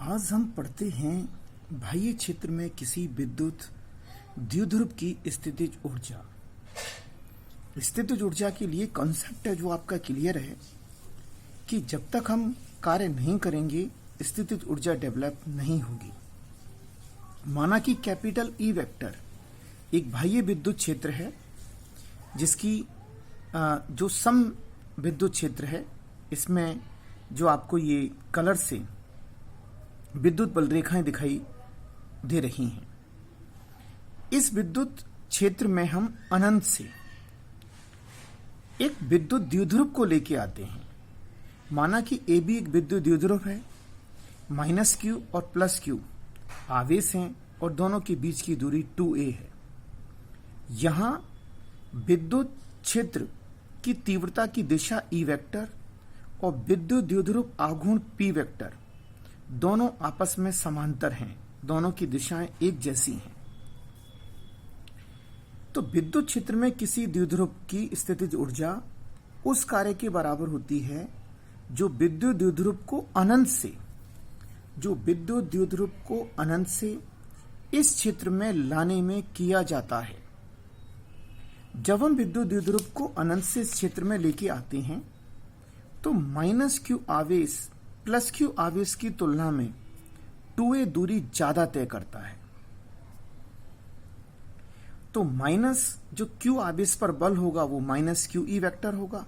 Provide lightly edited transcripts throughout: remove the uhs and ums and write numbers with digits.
आज हम पढ़ते हैं बाह्य क्षेत्र में किसी विद्युत द्विध्रुव की स्थितिज ऊर्जा। स्थितिज ऊर्जा के लिए कॉन्सेप्ट है जो आपका क्लियर है कि जब तक हम कार्य नहीं करेंगे स्थितिज ऊर्जा डेवलप नहीं होगी। माना कि कैपिटल ई वेक्टर एक बाह्य विद्युत क्षेत्र है जिसकी जो सम विद्युत क्षेत्र है, इसमें जो आपको ये कलर से विद्युत बल रेखाएं दिखाई दे रही हैं, इस विद्युत क्षेत्र में हम अनंत से एक विद्युत द्विध्रुव को लेके आते हैं। माना कि ए बी एक विद्युत द्विध्रुव है, माइनस क्यू और प्लस क्यू आवेश हैं और दोनों के बीच की दूरी 2a है। यहां विद्युत क्षेत्र की तीव्रता की दिशा ई वेक्टर और विद्युत द्विध्रुव आघूर्ण पी वेक्टर दोनों आपस में समांतर हैं, दोनों की दिशाएं एक जैसी हैं। तो विद्युत क्षेत्र में किसी द्विध्रुव की स्थितिज ऊर्जा उस कार्य के बराबर होती है जो विद्युत द्विध्रुव को अनंत से इस क्षेत्र में लाने में किया जाता है। जब हम विद्युत द्विध्रुव को अनंत से इस क्षेत्र में लेके आते हैं तो माइनस क्यू आवेश प्लस क्यू आवेश की तुलना में 2a दूरी ज्यादा तय करता है। तो माइनस जो क्यू आवेश पर बल होगा वो माइनस क्यू ई वेक्टर होगा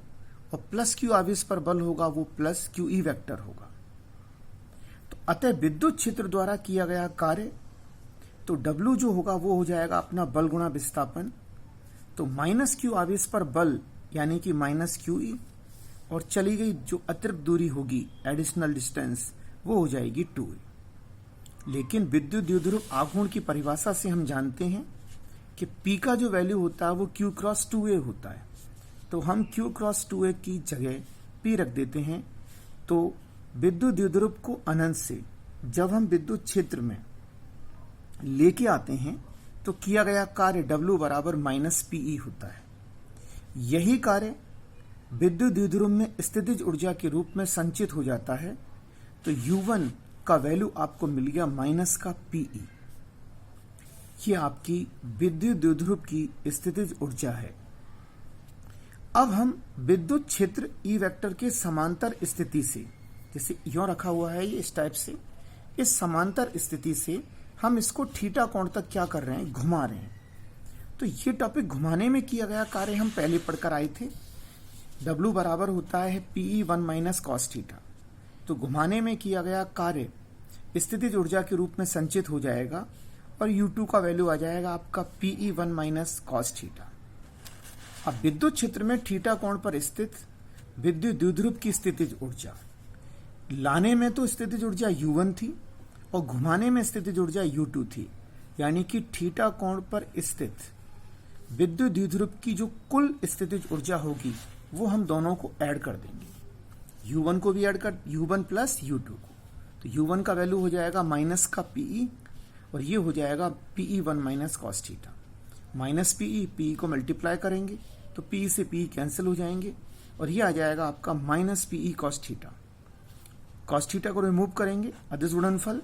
और प्लस क्यू आवेश पर बल होगा वो प्लस क्यू ई वेक्टर होगा। तो अतः विद्युत क्षेत्र द्वारा किया गया कार्य तो W जो होगा वो हो जाएगा अपना बल गुणा विस्थापन। तो माइनस क्यू आवेश पर बल यानी कि माइनस क्यू ई और चली गई जो अतिरिक्त दूरी होगी एडिशनल डिस्टेंस वो हो जाएगी 2a। लेकिन विद्युत द्विध्रुव आघूर्ण की परिभाषा से हम जानते हैं कि P का जो वैल्यू होता है वो Q क्रॉस 2a होता है। तो हम Q क्रॉस 2a की जगह P रख देते हैं। तो विद्युत द्विध्रुव को अनंत से जब हम विद्युत क्षेत्र में लेके आते हैं तो किया गया कार्य W बराबर माइनस PE होता है। यही कार्य विद्युत द्विध्रुव में स्थितिज ऊर्जा के रूप में संचित हो जाता है। तो U1 का वैल्यू आपको मिल गया माइनस का PE। ये आपकी विद्युत द्विध्रुव की स्थितिज ऊर्जा है। अब हम विद्युत क्षेत्र E वेक्टर के समांतर स्थिति से, जैसे यों रखा हुआ है ये इस टाइप से, इस समांतर स्थिति से हम इसको थीटा कोण तक क्या कर रहे हैं, घुमा रहे हैं। तो ये टॉपिक घुमाने में किया गया कार्य हम पहले पढ़कर आए थे। W बराबर होता है PE1 माइनस कॉस थीटा। तो घुमाने में किया गया कार्य स्थितिज ऊर्जा के रूप में संचित हो जाएगा और U2 का वैल्यू आ जाएगा आपका PE1 माइनस कॉस थीटा। अब विद्युत क्षेत्र में थीटा कोण पर स्थित विद्युत द्विध्रुव की स्थितिज ऊर्जा लाने में तो स्थितिज ऊर्जा U1 थी और घुमाने में स्थितिज ऊर्जा U2 थी। यानी कि थीटा कोण पर स्थित विद्युत द्विध्रुव की जो कुल स्थितिज ऊर्जा होगी वो हम दोनों को ऐड कर देंगे। U1 को भी ऐड कर, U1 प्लस U2 को। तो U1 का वैल्यू हो जाएगा माइनस का PE और ये हो जाएगा PE1 minus cos theta. Minus PE को मल्टीप्लाई करेंगे तो PE से PE कैंसिल हो जाएंगे और ये आ जाएगा आपका minus PE cos theta. Cos theta को रिमूव करेंगे अदिश गुणनफल,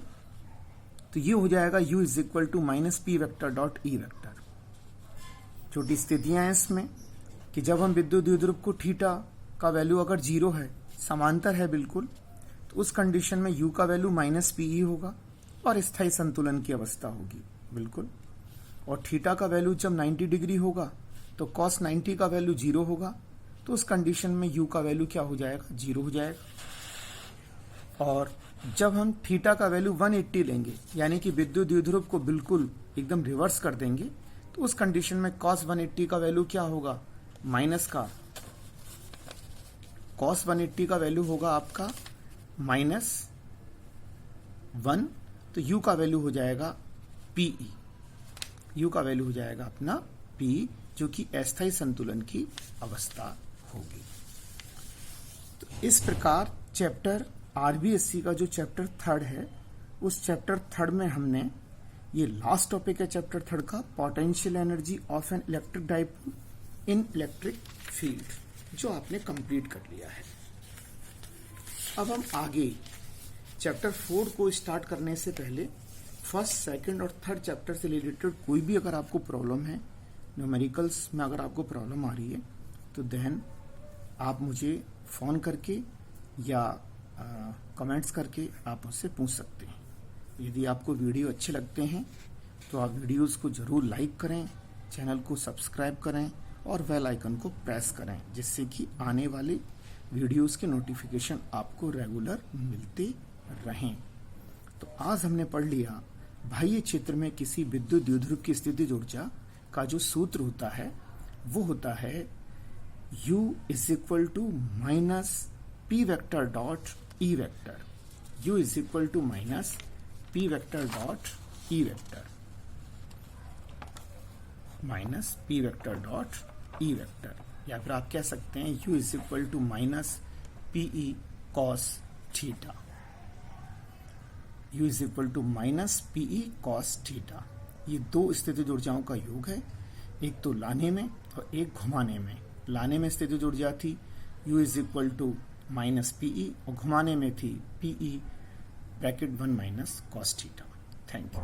तो ये हो जाएगा U is equal to minus P vector dot E vector. छोटी स्थितियां हैं इसमें कि जब हम विद्युत द्विध्रुव को थीटा का वैल्यू अगर 0 है, समांतर है बिल्कुल, तो उस कंडीशन में U का वैल्यू माइनस PE होगा और स्थायी संतुलन की अवस्था होगी बिल्कुल। और थीटा का वैल्यू जब 90 डिग्री होगा तो cos 90 का वैल्यू 0 होगा। तो उस कंडीशन में U का वैल्यू क्या हो जाएगा, 0 हो जाएगा। और जब हम थीटा का वैल्यू 180 लेंगे यानी कि विद्युत द्विध्रुव को बिल्कुल एकदम रिवर्स कर देंगे तो उस कंडीशन में cos 180 का वैल्यू क्या होगा, माइनस का cos 180 का वैल्यू होगा आपका माइनस 1। तो U का वैल्यू हो जाएगा PE। U का वैल्यू हो जाएगा अपना P, जो कि अस्थायी संतुलन की अवस्था होगी। तो इस प्रकार चैप्टर RBSC का जो चैप्टर 3 है उस चैप्टर 3 में हमने ये लास्ट टॉपिक है चैप्टर 3 का, potential energy of an electric dipole in electric field, जो आपने कंप्लीट कर लिया है। अब हम आगे चैप्टर 4 को स्टार्ट करने से पहले फर्स्ट, सेकंड और थर्ड चैप्टर से रिलेटेड कोई भी अगर आपको प्रॉब्लम है, न्यूमेरिकल्स में अगर आपको प्रॉब्लम आ रही है, तो देन आप मुझे फ़ोन करके या कमेंट्स करके आप मुझसे पूछ सकते हैं। यदि आपको वीडियो अच्छे लगते हैं तो आप वीडियोस को ज़रूर लाइक करें, चैनल को सब्सक्राइब करें और बेल आइकन को प्रेस करें, जिससे कि आने वाले वीडियोस के नोटिफिकेशन आपको रेगुलर मिलते रहें। तो आज हमने पढ़ लिया बाह्य क्षेत्र में किसी विद्युत द्विध्रुव की स्थितिज ऊर्जा का जो सूत्र होता है वो होता है U is equal to minus P vector dot E vector. U is equal to minus P vector dot E vector, minus P vector dot E vector, या फिर आप कह सकते हैं U is equal to minus PE cos theta. U is equal to minus PE cos theta. ये दो स्थितिज ऊर्जाओं का योग है, एक तो लाने में और एक घुमाने में। लाने में स्थितिज ऊर्जा थी U is equal to minus PE और घुमाने में थी PE bracket 1 minus cos theta. Thank you.